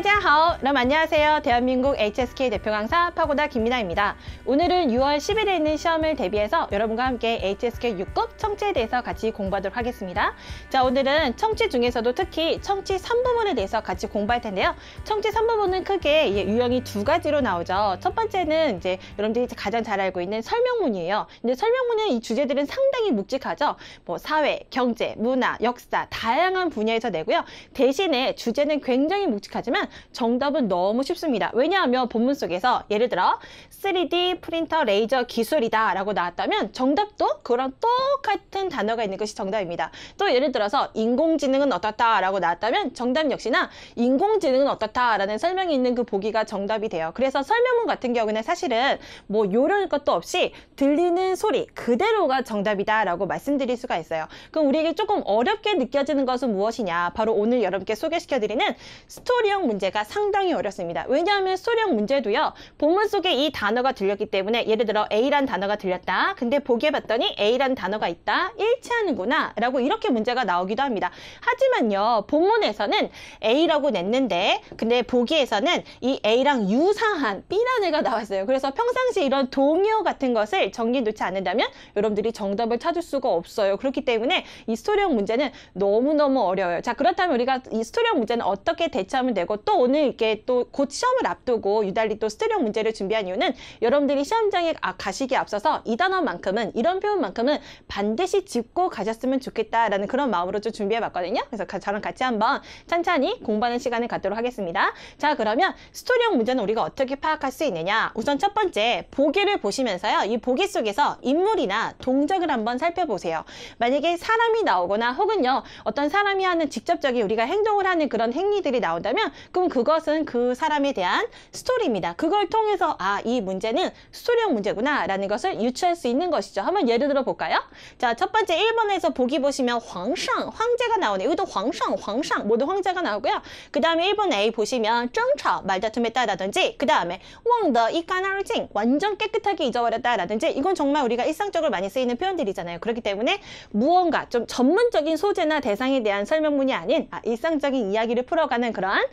다자하오, 여러분 안녕하세요. 대한민국 HSK 대표 강사 파고다 김민아입니다. 오늘은 6월 10일에 있는 시험을 대비해서 여러분과 함께 HSK 6급 청취에 대해서 같이 공부하도록 하겠습니다. 자, 오늘은 청취 중에서도 특히 청취 3부문에 대해서 같이 공부할 텐데요. 청취 3부문은 크게 유형이 두 가지로 나오죠. 첫 번째는 이제 여러분들이 가장 잘 알고 있는 설명문이에요. 근데 설명문은 이 주제들은 상당히 묵직하죠. 뭐 사회, 경제, 문화, 역사 다양한 분야에서 내고요. 대신에 주제는 굉장히 묵직하지만 정답은 너무 쉽습니다. 왜냐하면 본문 속에서 예를 들어 3D 프린터 레이저 기술이다 라고 나왔다면 정답도 그거랑 똑같은 단어가 있는 것이 정답입니다. 또 예를 들어서 인공지능은 어떻다 라고 나왔다면 정답 역시나 인공지능은 어떻다 라는 설명이 있는 그 보기가 정답이 돼요. 그래서 설명문 같은 경우는 사실은 뭐 요런 것도 없이 들리는 소리 그대로가 정답이다 라고 말씀드릴 수가 있어요. 그럼 우리에게 조금 어렵게 느껴지는 것은 무엇이냐? 바로 오늘 여러분께 소개시켜드리는 스토리형 문제가 상당히 어렵습니다. 왜냐하면 스토리형 문제도요. 본문 속에 이 단어가 들렸기 때문에 예를 들어 A란 단어가 들렸다. 근데 보기에 봤더니 A란 단어가 있다. 일치하는구나 라고 이렇게 문제가 나오기도 합니다. 하지만요. 본문에서는 A라고 냈는데 근데 보기에서는 이 A랑 유사한 B라는 애가 나왔어요. 그래서 평상시 이런 동요 같은 것을 정리해 놓지 않는다면 여러분들이 정답을 찾을 수가 없어요. 그렇기 때문에 이 스토리형 문제는 너무너무 어려워요. 자, 그렇다면 우리가 이 스토리형 문제는 어떻게 대처하면 되고 또 오늘 이렇게 또 곧 시험을 앞두고 유달리 또 스토리형 문제를 준비한 이유는 여러분들이 시험장에 가시기에 앞서서 이 단어만큼은 이런 표현만큼은 반드시 짚고 가셨으면 좋겠다라는 그런 마음으로 좀 준비해 봤거든요. 그래서 저랑 같이 한번 천천히 공부하는 시간을 갖도록 하겠습니다. 자, 그러면 스토리형 문제는 우리가 어떻게 파악할 수 있느냐? 우선 첫 번째 보기를 보시면서요. 이 보기 속에서 인물이나 동작을 한번 살펴보세요. 만약에 사람이 나오거나 혹은요 어떤 사람이 하는 직접적인 우리가 행동을 하는 그런 행위들이 나온다면 그럼 그것은 그 사람에 대한 스토리입니다. 그걸 통해서 아, 이 문제는 스토리형 문제구나 라는 것을 유추할 수 있는 것이죠. 한번 예를 들어 볼까요? 자, 첫 번째 1번에서 보기 보시면 황상, 황제가 나오네요. 여기도 황상, 황상 모두 황제가 나오고요. 그 다음에 1번 A 보시면争吵, 말다툼에 따라든지 그 다음에 忘得一干二净, 완전 깨끗하게 잊어버렸다라든지 이건 정말 우리가 일상적으로 많이 쓰이는 표현들이잖아요. 그렇기 때문에 무언가 좀 전문적인 소재나 대상에 대한 설명문이 아닌 일상적인 이야기를 풀어가는 그러한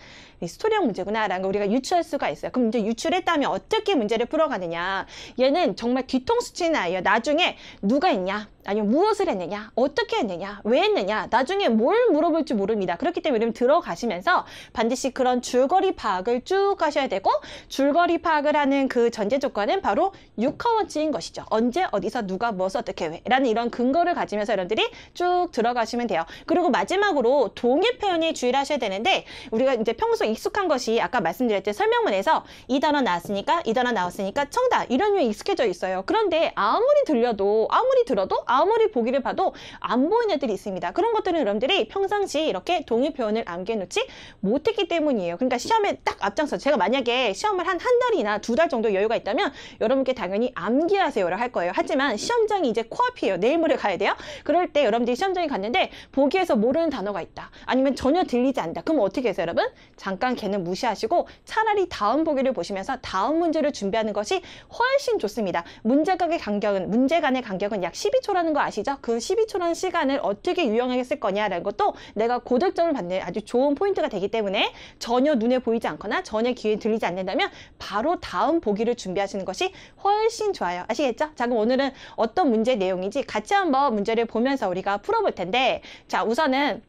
스토리형 문제구나 라는 걸 우리가 유추할 수가 있어요. 그럼 이제 유출했다면 어떻게 문제를 풀어가느냐? 얘는 정말 뒤통수 치는 아이예요. 나중에 누가 있냐? 아니면 무엇을 했느냐? 어떻게 했느냐? 왜 했느냐? 나중에 뭘 물어볼지 모릅니다. 그렇기 때문에 여러분 들어가시면서 반드시 그런 줄거리 파악을 쭉 하셔야 되고 줄거리 파악을 하는 그 전제 조건은 바로 육하원칙인 것이죠. 언제, 어디서, 누가, 무엇을, 어떻게, 왜 라는 이런 근거를 가지면서 여러분들이 쭉 들어가시면 돼요. 그리고 마지막으로 동일 표현에 주의를 하셔야 되는데 우리가 이제 평소 익숙한 것이 아까 말씀드렸듯이 설명문에서 이 단어 나왔으니까 이 단어 나왔으니까 정답 이런 류에 익숙해져 있어요. 그런데 아무리 들어도 아무리 보기를 봐도 안 보이는 애들이 있습니다. 그런 것들은 여러분들이 평상시 이렇게 동일 표현을 암기해놓지 못했기 때문이에요. 그러니까 시험에 딱 앞장서 제가 만약에 시험을 한 달이나 2달 정도 여유가 있다면 여러분께 당연히 암기하세요를 할 거예요. 하지만 시험장이 이제 코앞이에요. 내일 모레 가야 돼요. 그럴 때 여러분들이 시험장에 갔는데 보기에서 모르는 단어가 있다. 아니면 전혀 들리지 않는다. 그럼 어떻게 해서 여러분? 잠깐 걔는 무시하시고 차라리 다음 보기를 보시면서 다음 문제를 준비하는 것이 훨씬 좋습니다. 문제 간의 간격은 약 12초라는 거 아시죠? 그 12초라는 시간을 어떻게 유용하게 쓸 거냐라는 것도 내가 고득점을 받는 아주 좋은 포인트가 되기 때문에 전혀 눈에 보이지 않거나 전혀 귀에 들리지 않는다면 바로 다음 보기를 준비하시는 것이 훨씬 좋아요. 아시겠죠? 자, 그럼 오늘은 어떤 문제 내용인지 같이 한번 문제를 보면서 우리가 풀어볼 텐데 자, 우선은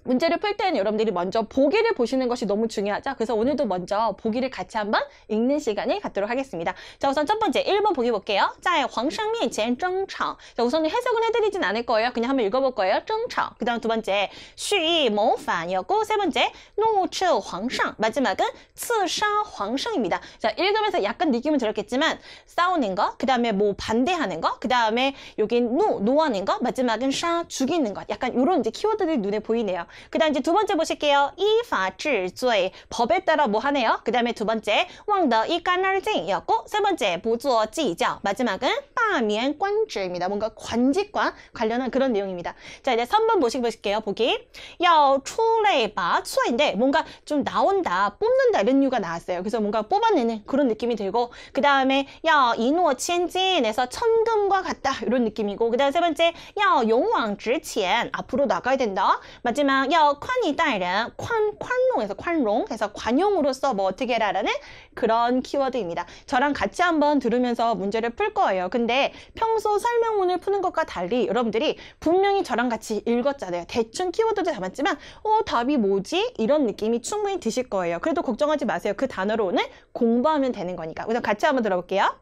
문제를 풀 때는 여러분들이 먼저 보기를 보시는 것이 너무 중요하죠. 그래서 오늘도 먼저 보기를 같이 한번 읽는 시간을 갖도록 하겠습니다. 자, 우선 첫 번째 1번 보기 볼게요. 在皇上面前争吵. 자, 우선은 해석은 해드리진 않을 거예요. 그냥 한번 읽어볼 거예요. 争吵. 그 다음 두 번째 蓄意谋反이었고 세 번째 怒斥皇上. 마지막은 刺杀皇上입니다. 자, 읽으면서 약간 느낌은 들었겠지만 싸우는 거, 그 다음에 뭐 반대하는 거, 그 다음에 여긴 노하는 거, 마지막은 샤 죽이는 것. 약간 이런 이제 키워드들이 눈에 보이네요. 그 다음 이제 두 번째 보실게요. 依法治罪 법에 따라 뭐 하네요. 그 다음에 두 번째 忘得一干二净이었고 세 번째 不做计较 마지막은 罢免官职입니다. 뭔가 관직과 관련한 그런 내용입니다. 자, 이제 3번 보실게요. 보기 要出类拔萃인데 뭔가 좀 나온다, 뽑는다 이런 이유가 나왔어요. 그래서 뭔가 뽑아내는 그런 느낌이 들고 그 다음에 要一诺千金에서 천금과 같다 이런 느낌이고 그 다음 세 번째 要勇往直前 앞으로 나가야 된다. 마지막 要宽以待人,宽容해서宽容, 해서 관용으로서 뭐 어떻게 해라라는 그런 키워드입니다. 저랑 같이 한번 들으면서 문제를 풀 거예요. 근데 평소 설명문을 푸는 것과 달리 여러분들이 분명히 저랑 같이 읽었잖아요. 대충 키워드도 잡았지만 답이 뭐지? 이런 느낌이 충분히 드실 거예요. 그래도 걱정하지 마세요. 그 단어로 오늘 공부하면 되는 거니까. 우선 같이 한번 들어볼게요.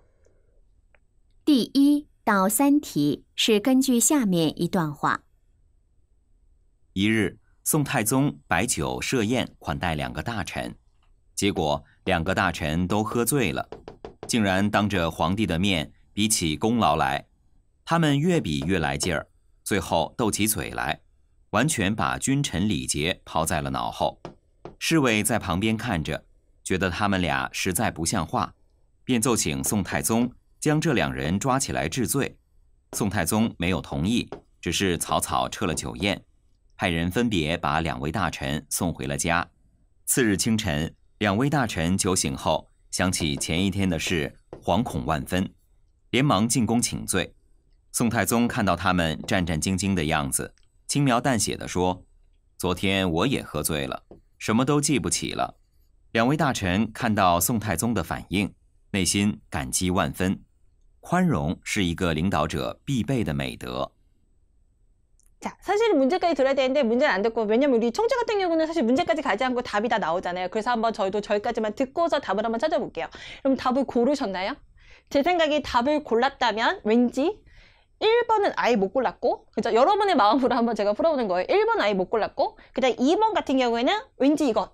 第1到3题是根据下面一段话。一日，宋太宗摆酒设宴款待2个大臣，结果2个大臣都喝醉了，竟然当着皇帝的面比起功劳来。他们越比越来劲儿，最后斗起嘴来，完全把君臣礼节抛在了脑后。侍卫在旁边看着，觉得他们俩实在不像话，便奏请宋太宗将这2人抓起来治罪。宋太宗没有同意，只是草草撤了酒宴，派人分别把2位大臣送回了家。次日清晨，2位大臣酒醒后，想起前一天的事，惶恐万分，连忙进宫请罪。宋太宗看到他们战战兢兢的样子，轻描淡写地说：“昨天我也喝醉了，什么都记不起了。”2位大臣看到宋太宗的反应，内心感激万分。宽容是一个领导者必备的美德。 자, 사실 문제까지 들어야 되는데 문제는 안 듣고, 왜냐면 우리 청자 같은 경우는 사실 문제까지 가지 않고 답이 다 나오잖아요. 그래서 한번 저희까지만 듣고서 답을 한번 찾아볼게요. 그럼 답을 고르셨나요? 제 생각에 답을 골랐다면 왠지 1번은 아예 못 골랐고, 그죠? 여러분의 마음으로 한번 제가 풀어보는 거예요. 1번 아예 못 골랐고, 그 다음 2번 같은 경우에는 왠지 이거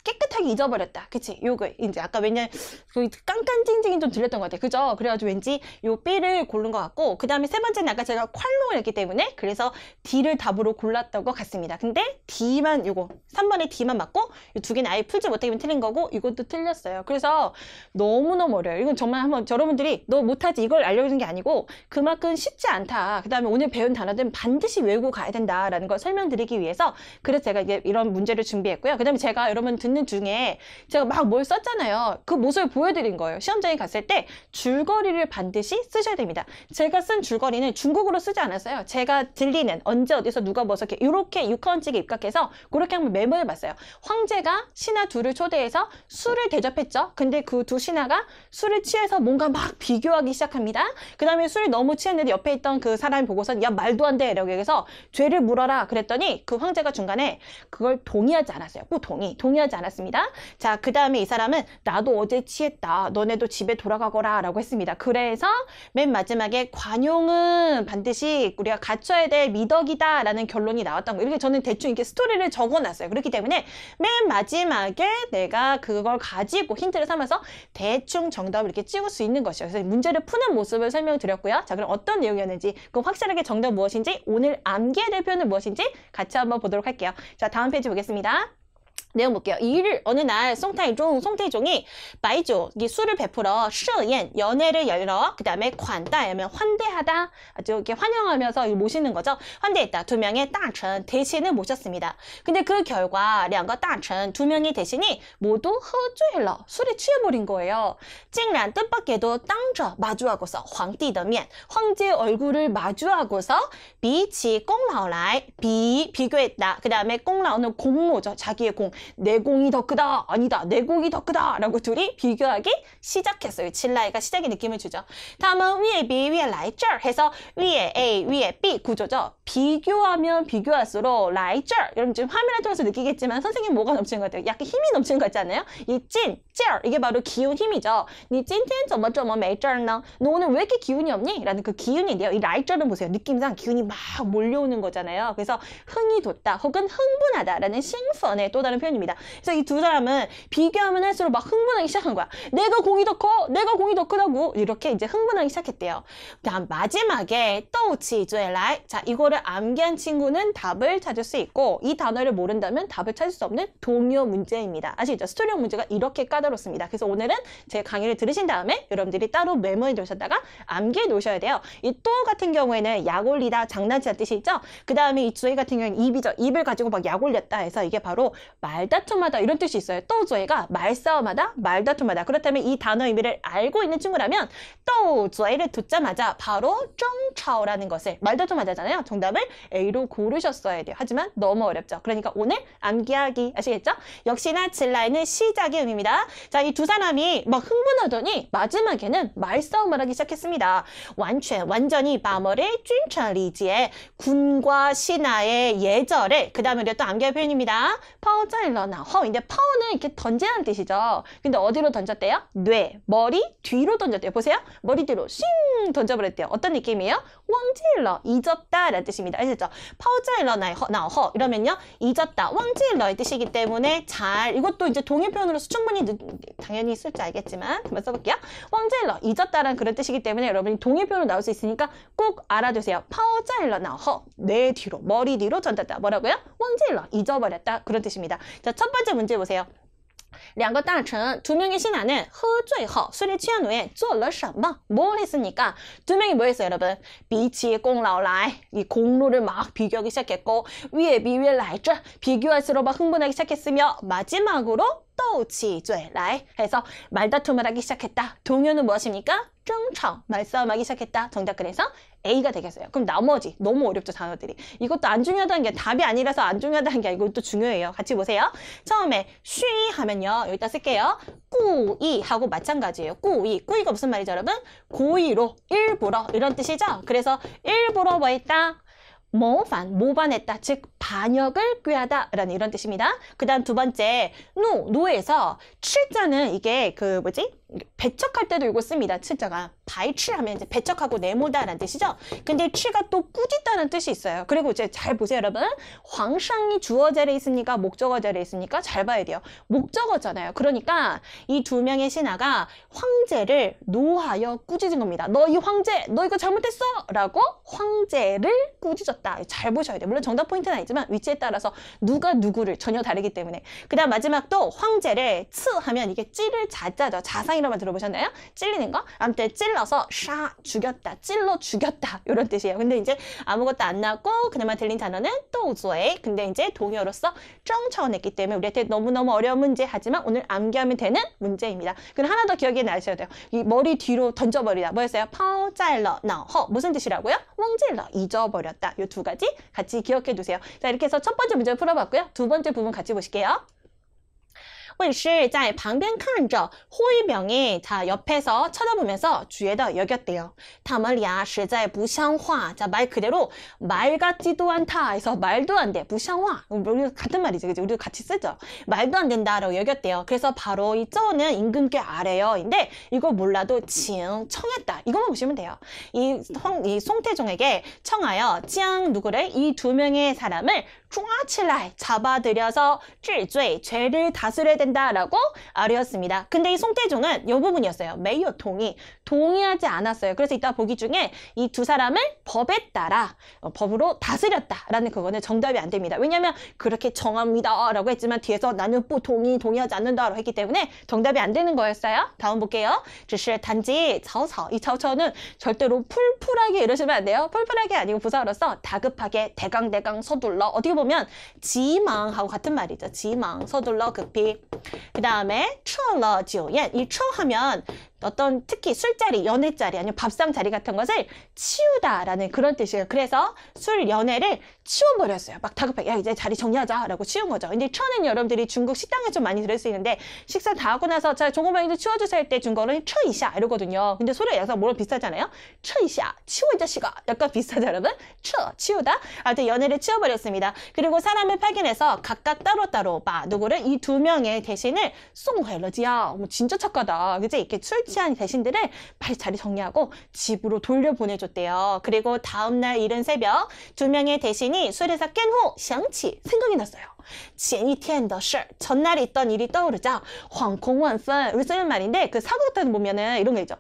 깨끗하게 잊어버렸다. 그치? 요거 이제 아까 왜냐면 그 깐깐찡찡이 좀 들렸던 것 같아요. 그죠? 그래가지고 왠지 요 B를 고른 것 같고, 그 다음에 세 번째는 아까 제가 콴롱을 했기 때문에 그래서 D를 답으로 골랐던 것 같습니다. 근데 D만 요거 3번에 D만 맞고 요 두 개는 아예 풀지 못하면 틀린 거고, 이것도 틀렸어요. 그래서 너무너무 어려워요. 이건 정말 한번 여러분들이 너 못하지 이걸 알려주는 게 아니고 그만큼 쉽지 않다. 그 다음에 오늘 배운 단어들은 반드시 외우고 가야 된다라는 걸 설명드리기 위해서 그래서 제가 이제 이런 문제를 준비했고요. 그 다음에 제가 여러분 듣는 중에 제가 막 뭘 썼잖아요. 그 모습을 보여드린 거예요. 시험장에 갔을 때 줄거리를 반드시 쓰셔야 됩니다. 제가 쓴 줄거리는 중국어로 쓰지 않았어요. 제가 들리는 언제 어디서 누가 뭐서 이렇게 6화원칙에 입각해서 그렇게 한번 메모해봤어요. 황제가 신하 둘을 초대해서 술을 대접했죠. 근데 그 두 신하가 술을 취해서 뭔가 막 비교하기 시작합니다. 그 다음에 술이 너무 취했는데 옆에 있던 그 사람이 보고서 야 말도 안 돼 이러고 해서 죄를 물어라 그랬더니 그 황제가 중간에 그걸 동의하지 않았어요. 꼭 동의하지 않았습니다. 자, 그 다음에 이 사람은 나도 어제 취했다. 너네도 집에 돌아가거라 라고 했습니다. 그래서 맨 마지막에 관용은 반드시 우리가 갖춰야 될 미덕이다 라는 결론이 나왔던 거예요. 이렇게 저는 대충 이렇게 스토리를 적어놨어요. 그렇기 때문에 맨 마지막에 내가 그걸 가지고 힌트를 삼아서 대충 정답을 이렇게 찍을 수 있는 것이죠. 그래서 문제를 푸는 모습을 설명드렸고요. 자, 그럼 어떤 내용이었는지, 그럼 확실하게 정답 무엇인지, 오늘 암기해야 될 표현은 무엇인지 같이 한번 보도록 할게요. 자, 다음 페이지 보겠습니다. 내용 볼게요. 2일 어느 날 송태종이 바이조 술을 베풀어 셔옌 연회를 열어, 그 다음에 관다하면 환대하다, 아주 이렇게 환영하면서 모시는 거죠. 환대했다. 2명의 다천 대신을 모셨습니다. 근데 그 결과 2个大臣 2명의 대신이 모두喝醉了 술에 취해버린 거예요. 竟然 뜻밖에도 当着 마주하고서 皇帝的面 황제의 얼굴을 마주하고서 比起功劳来 비교했다. 그 다음에 공라오는 공로죠. 자기의 공. 내 공이 더 크다. 아니다. 내 공이 더 크다. 라고 둘이 비교하기 시작했어요. 칠라이가 시작의 느낌을 주죠. 다음은 위에 B, 위에 라이저 해서 위에 A, 위에 B 구조죠. 비교하면 비교할수록 라이저, 여러분 지금 화면을 통해서 느끼겠지만 선생님 뭐가 넘치는 것 같아요? 약간 힘이 넘치는 것 같지 않나요? 이 찐, 쩔, 이게 바로 기운 힘이죠. 니 찐텐 저뭐 메이쩔너? 너 오늘 왜 이렇게 기운이 없니? 라는 그 기운인데요. 이 라이저는 보세요. 느낌상 기운이 막 몰려오는 거잖아요. 그래서 흥이 돋다 혹은 흥분하다라는 싱펀의 또 다른 표현입니다. 그래서 이 두 사람은 비교하면 할수록 막 흥분하기 시작한 거야. 내가 공이 더 커! 내가 공이 더 크다고! 이렇게 이제 흥분하기 시작했대요. 다음 마지막에 또치죄라이. 자, 이거를 암기한 친구는 답을 찾을 수 있고, 이 단어를 모른다면 답을 찾을 수 없는 동요 문제입니다. 아시죠? 스토리형 문제가 이렇게 까다롭습니다. 그래서 오늘은 제 강의를 들으신 다음에 여러분들이 따로 메모해 두셨다가 암기해 놓으셔야 돼요. 이 또 같은 경우에는 약 올리다, 장난치다 뜻이 있죠? 그 다음에 이 주의 같은 경우에는 입이죠. 입을 가지고 막 약 올렸다 해서 이게 바로 말 말다툼하다 이런 뜻이 있어요. 斗嘴가 말싸움하다, 말다툼하다. 그렇다면 이 단어 의미를 알고 있는 친구라면 斗嘴를 듣자마자 바로 争吵라는 것을 말다툼하다잖아요. 정답을 A로 고르셨어야 돼요. 하지만 너무 어렵죠. 그러니까 오늘 암기하기 아시겠죠? 역시나 칠라이는 시작의 의미입니다. 자, 이 두 사람이 막 흥분하더니 마지막에는 말싸움을 하기 시작했습니다. 완전히 마머를 쭌천리지에 군과 신하의 예절을 그 다음에 또 암기할 표현입니다. 파오짜일러나허인데 파오는 이렇게 던지라는 뜻이죠. 근데 어디로 던졌대요? 뇌, 머리 뒤로 던졌대요. 보세요. 머리 뒤로 싱 던져버렸대요. 어떤 느낌이에요? 왕질러, 잊었다 라는 뜻입니다. 아시죠? 파오짜일러나허 이러면요. 잊었다, 왕질러의 뜻이기 때문에 잘 이것도 이제 동일 표현으로서 충분히 당연히 쓸 줄 알겠지만 한번 써볼게요. 왕질러, 잊었다라는 그런 뜻이기 때문에 여러분이 동일 표현으로 나올 수 있으니까 꼭 알아두세요. 파오짜일러나허 뇌 뒤로, 머리 뒤로 던졌다. 뭐라고요? 왕질러, 잊어버렸다. 그런 뜻입니다. 자, 첫 번째 문제 보세요. 两个大臣, 두 명의 신하는 喝醉后, 술에 취한 후에 做了什么? 뭘 했습니까? 두 명이 뭐 했어요, 여러분? 比起功劳来, 이 공로를 막 비교하기 시작했고, 越比越来着, 비교할수록 막 흥분하기 시작했으며, 마지막으로 斗起嘴来 해서 말다툼을 하기 시작했다. 동요는 무엇입니까? 争吵, 말싸움하기 시작했다. 정답 그래서 A가 되겠어요. 그럼 나머지 너무 어렵죠, 단어들이. 이것도 안 중요하다는 게 답이 아니라서 안 중요하다는 게 아니고 또 중요해요. 같이 보세요. 처음에 쉬 하면요. 여기다 쓸게요. 꾸이 하고 마찬가지예요. 꾸이. 꾸이가 무슨 말이죠, 여러분? 고의로, 일부러 이런 뜻이죠. 그래서 일부러 뭐 했다? 모반했다. 즉 반역을 꾀하다 라는 이런 뜻입니다. 그 다음 두 번째 노에서 칠자는 이게 그 뭐지? 배척할 때도 이거 씁니다. 칠자가 발치하면 이제 배척하고 내모다라는 뜻이죠. 근데 치가 또 꾸짖다는 뜻이 있어요. 그리고 이제 잘 보세요, 여러분. 황상이 주어 자리에 있습니까? 목적어 자리에 있습니까? 잘 봐야 돼요. 목적어잖아요. 그러니까 이 두 명의 신하가 황제를 노하여 꾸짖은 겁니다. 너 이 황제, 너 이거 잘못했어! 라고 황제를 꾸짖었다. 잘 보셔야 돼요. 물론 정답 포인트는 아니지만 위치에 따라서 누가 누구를 전혀 다르기 때문에. 그 다음 마지막 또 황제를 츠 하면 이게 찌를 자자죠. 자상이라는 말 들어보셨나요? 찔리는 거? 아무튼 찔러서 샤 죽였다, 찔러 죽였다 이런 뜻이에요. 근데 이제 아무것도 안 나왔고 그나마 들린 단어는 또우조에. 근데 이제 동요로서 쩡차원했기 때문에 우리한테 너무너무 어려운 문제 하지만 오늘 암기하면 되는 문제입니다. 그럼 하나 더 기억에 나셔야 돼요. 이 머리 뒤로 던져버리다. 뭐였어요? 파오짜일러 나허 무슨 뜻이라고요? 왕질러 잊어버렸다. 이 두 가지 같이 기억해 두세요. 자, 이렇게 해서 첫 번째 문제를 풀어봤고요. 두 번째 부분 같이 보실게요. 卫士在旁边看着 호위병이 자 옆에서 쳐다보면서 주의다 여겼대요. 他们俩实在不像话. 자, 말 그대로 말 같지도 않다 해서 말도 안 돼. 不像话. 우리 같은 말이죠. 그죠? 우리도 같이 쓰죠. 말도 안 된다라고 여겼대요. 그래서 바로 이 쩌는 임금께 아래요인데 이거 몰라도 칭 청했다. 이것만 보시면 돼요. 이 송태종에게 청하여 짱 누구를 이 두 명의 사람을 抓起来 잡아들여서 治罪 죄를 다스려야 된다라고 아뢰었습니다. 근데 이 송태종은 이 부분이었어요. 没有同意 동의하지 않았어요. 그래서 이따 보기 중에 이 두 사람을 법에 따라 법으로 다스렸다라는 그거는 정답이 안 됩니다. 왜냐하면 그렇게 정합니다라고 했지만 뒤에서 나는 또 동의하지 않는다라고 했기 때문에 정답이 안 되는 거였어요. 다음 볼게요. 只是 단지 曹操 이曹操는 절대로 풀풀하게 이러시면 안 돼요. 풀풀하게 아니고 부사로서 다급하게 대강 서둘러 어떻게 보면 지망하고 같은 말이죠. 지망 서둘러 급히. 그 다음에 撤了酒宴 이 撤 하면 어떤 특히 술자리, 연회자리 아니면 밥상 자리 같은 것을 치우다라는 그런 뜻이에요. 그래서 술 연회를 치워버렸어요. 막 다급하게 야 이제 자리 정리하자라고 치운 거죠. 근데 처는 여러분들이 중국 식당에 좀 많이 들을 수 있는데 식사 다 하고 나서 자 조금만이도 치워주세요 할 때 준 거는 撤一下 이러거든요. 근데 소리가 약간 뭐랑 비슷하잖아요. 撤一下 치워 이 자식아 약간 비슷하죠 여러분? 치우다. 아무튼 연회를 치워버렸습니다. 그리고 사람을 파견해서 각각 따로따로 누구를 이 두 명의 대신을 송회러지야. 진짜 착하다. 그치? 이렇게 술 취한 대신들을 빨리 자리 정리하고 집으로 돌려보내줬대요. 그리고 다음날 이른 새벽 두 명의 대신이 술에서 깬 후想起 생각이 났어요. 前一天的事 전날에 있던 일이 떠오르자 惶恐万分 우리 쓰는 말인데 그 사고 같은 거 보면은 이런 거 있죠.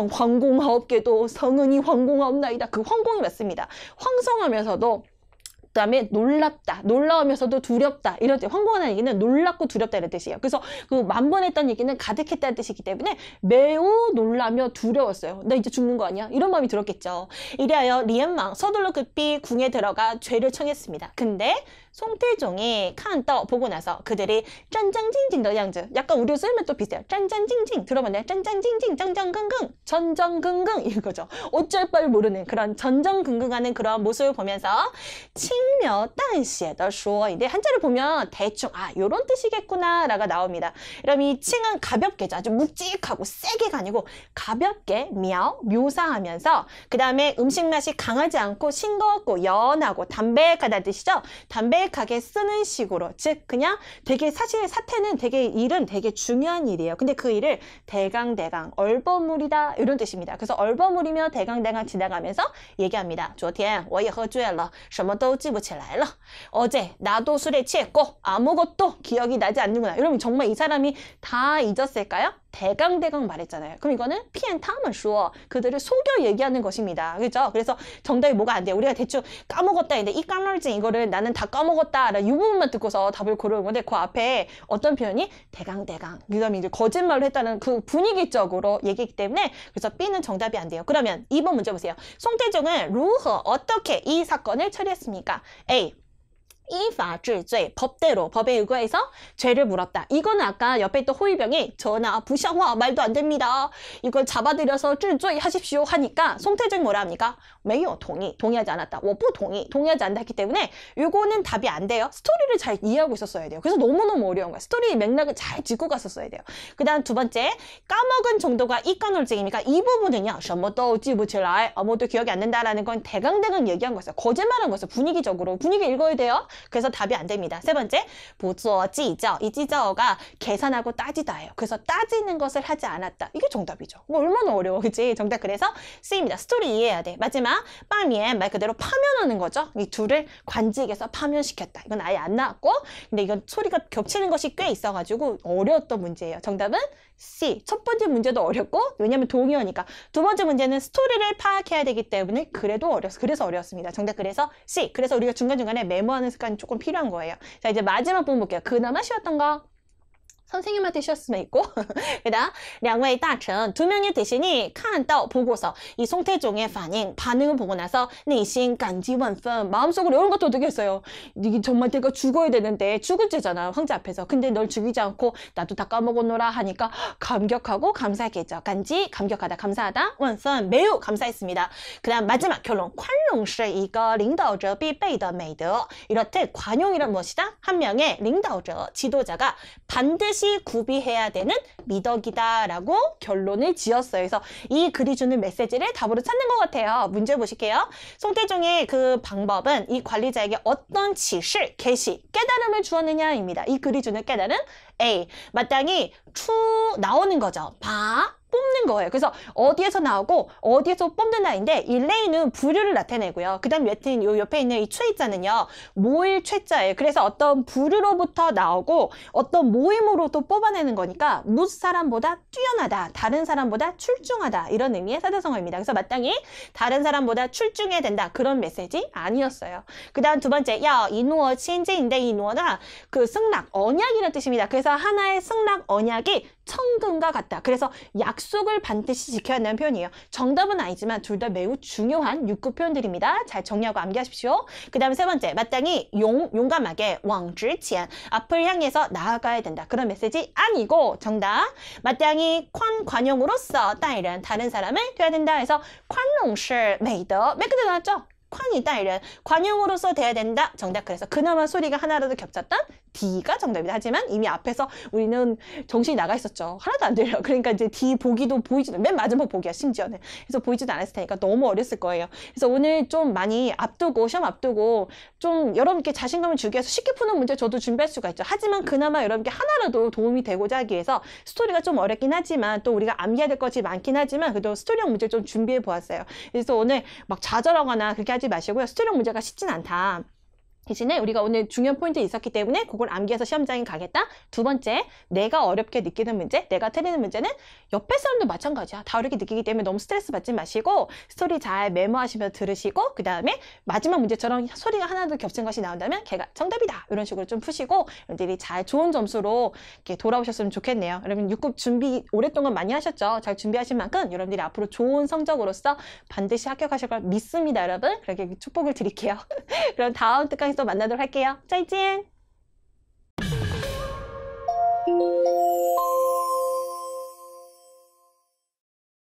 황공하옵게도 성은이 황공하옵나이다. 그 황공이 맞습니다. 황송하면서도 그다음에 놀랍다, 놀라우면서도 두렵다 이런 뜻. 황공하다는 얘기는 놀랍고 두렵다 이런 뜻이에요. 그래서 그 만번했다는 얘기는 가득했다는 뜻이기 때문에 매우 놀라며 두려웠어요. 나 이제 죽는 거 아니야? 이런 마음이 들었겠죠. 이래하여 리엔망 서둘러 급히 궁에 들어가 죄를 청했습니다. 근데 송태종이 칸떠 보고 나서 그들이 짠짱징징의 양즈, 약간 우리 쓰면 또 비슷해요. 짠짠징징 들어봤나요? 짠짠징징 짱짱긍긍 전전긍긍 이거죠. 어쩔 바를 모르는 그런 전전긍긍하는 그런 모습을 보면서 칭며 딴시에더 쇼인데 한자를 보면 대충 요런 뜻이겠구나 라가 나옵니다. 그럼 이 칭은 가볍게죠. 아주 묵직하고 세게가 아니고 가볍게 묘사하면서 그 다음에 음식 맛이 강하지 않고 싱겁고 연하고 담백하다는 뜻이죠. 담백하게 쓰는 식으로, 즉 그냥 되게 사실 사태는 되게 일은 되게 중요한 일이에요. 근데 그 일을 대강대강 얼버무리다 이런 뜻입니다. 그래서 얼버무리며 대강대강 지나가면서 얘기합니다. 昨天我也喝醉了什么都记不起来了 어제 나도 술에 취했고 아무것도 기억이 나지 않는구나. 여러분 정말 이 사람이 다 잊었을까요? 대강대강 말했잖아요. 그럼 이거는 피엔타먼쇼 그들을 속여 얘기하는 것입니다. 그렇죠? 그래서 정답이 뭐가 안 돼요. 우리가 대충 까먹었다 했는데 이 까멀징 이거를 나는 다 까먹었다 이 부분만 듣고서 답을 고르는 건데 그 앞에 어떤 표현이 대강대강 그다음에 이제 거짓말을 했다는 그 분위기적으로 얘기했기 때문에 그래서 B는 정답이 안 돼요. 그러면 2번 문제 보세요. 송태종은 루허 어떻게 이 사건을 처리했습니까? A. 이法治罪 법대로 법에 의거해서 죄를 물었다. 이거는 아까 옆에 있던 호위병이 전하 부샹화 말도 안 됩니다. 이걸 잡아들여서 治罪 하십시오 하니까 송태종이 뭐라 합니까? 没有同意 동의하지 않았다. 我不同意 동의하지 않다 했기 때문에 이거는 답이 안 돼요. 스토리를 잘 이해하고 있었어야 돼요. 그래서 너무너무 어려운 거야. 스토리 맥락을 잘 짚고 갔었어야 돼요. 그 다음 두 번째 까먹은 정도가 이까놀증입니까? 이 부분은요. 什么都记不起来 아무것도 기억이 안 난다라는 건 대강대강 얘기한 거였어요. 거짓말한 거였어요. 분위기적으로. 분위기 읽어야 돼요. 그래서 답이 안 됩니다. 세 번째, 不做计较. 이 计较가 계산하고 따지다예요. 그래서 따지는 것을 하지 않았다. 이게 정답이죠. 뭐 얼마나 어려워, 그치? 정답 그래서 C입니다. 스토리 이해해야 돼. 마지막, 빵이엔 말 그대로 파면하는 거죠. 이 둘을 관직에서 파면시켰다. 이건 아예 안 나왔고, 근데 이건 소리가 겹치는 것이 꽤 있어가지고 어려웠던 문제예요. 정답은 C. 첫 번째 문제도 어렵고, 왜냐면 동의어니까. 두 번째 문제는 스토리를 파악해야 되기 때문에 그래서 어려웠습니다. 정답 그래서 C. 그래서 우리가 중간중간에 메모하는 습관이 조금 필요한 거예요. 자, 이제 마지막 부분 볼게요. 그나마 쉬웠던 거. 선생님한테 쉬었으면 있고 그다음 两位大臣 두 명의 대신이 看到 보고서 이 송태종의 반응을 보고 나서 内心感激万分 마음속으로 이런 것도 느꼈어요. 이게 정말 내가 죽어야 되는데 죽을 죄잖아 황제 앞에서. 근데 널 죽이지 않고 나도 다 까먹었노라 하니까 감격하고 감사했겠죠. 간지 감격하다 감사하다 万分 매우 감사했습니다. 그다음 마지막 결론 宽容是一个领导者必备的美德 이렇듯 관용이란 무엇이다? 한 명의 领导者 지도자가 반드시 구비해야 되는 미덕이다라고 결론을 지었어요. 그래서 이 글이 주는 메시지를 답으로 찾는 것 같아요. 문제 보실게요. 송태종의 그 방법은 이 관리자에게 어떤 지시, 계시, 깨달음을 주었느냐입니다. 이 글이 주는 깨달음 A. 마땅히 나오는 거죠. 뽑는 거예요. 그래서 어디에서 나오고 어디에서 뽑는다인데 이 레이는 부류를 나타내고요. 그 다음 옆에 있는 이 최자는요. 모일 최자예요. 그래서 어떤 부류로부터 나오고 어떤 모임으로 또 뽑아내는 거니까 무슨 사람보다 뛰어나다. 다른 사람보다 출중하다. 이런 의미의 사자성어입니다. 그래서 마땅히 다른 사람보다 출중해야 된다. 그런 메시지 아니었어요. 그 다음 두 번째 야 이누어 친제인데 이누어가 그 승낙, 언약이라는 뜻입니다. 그래서 하나의 승낙, 언약이 청금과 같다. 그래서 약속을 반드시 지켜야 한다는 표현이에요. 정답은 아니지만 둘 다 매우 중요한 6급 표현들입니다. 잘 정리하고 암기하십시오. 그 다음에 세 번째, 마땅히 용감하게 往直前 앞을 향해서 나아가야 된다. 그런 메시지 아니고 정답, 마땅히 관용으로서 待人 다른 사람을 돼야 된다. 해서 宽容是美德 맨 끝에 나왔죠? 관이 따이는 관용으로서 돼야 된다. 정답. 그래서 그나마 소리가 하나라도 겹쳤던 D가 정답이다. 하지만 이미 앞에서 우리는 정신이 나가 있었죠. 하나도 안 들려. 그러니까 이제 D 보기도 보이지도 맨 마지막 보기야 심지어는. 그래서 보이지도 않았을 테니까 너무 어렸을 거예요. 그래서 오늘 좀 많이 앞두고 시험 앞두고 좀 여러분께 자신감을 주기 위해서 쉽게 푸는 문제 저도 준비할 수가 있죠. 하지만 그나마 여러분께 하나라도 도움이 되고자 하기 위해서 스토리가 좀 어렵긴 하지만 또 우리가 암기해야 될 것이 많긴 하지만 그래도 스토리형 문제 좀 준비해 보았어요. 그래서 오늘 막 좌절하거나 그렇게 하지 마시고요. 스토리형 문제가 쉽진 않다. 대신에 우리가 오늘 중요한 포인트 있었기 때문에 그걸 암기해서 시험장에 가겠다. 두 번째, 내가 어렵게 느끼는 문제, 내가 틀리는 문제는 옆에 사람도 마찬가지야. 다 어렵게 느끼기 때문에 너무 스트레스 받지 마시고 스토리 잘 메모하시면서 들으시고 그 다음에 마지막 문제처럼 소리가 하나 더 겹친 것이 나온다면 걔가 정답이다. 이런 식으로 좀 푸시고 여러분들이 잘 좋은 점수로 이렇게 돌아오셨으면 좋겠네요. 여러분 6급 준비 오랫동안 많이 하셨죠? 잘 준비하신 만큼 여러분들이 앞으로 좋은 성적으로서 반드시 합격하실 걸 믿습니다, 여러분. 그렇게 축복을 드릴게요. 그럼 다음 특강에서 또 만나도록 할게요. 짜이찐!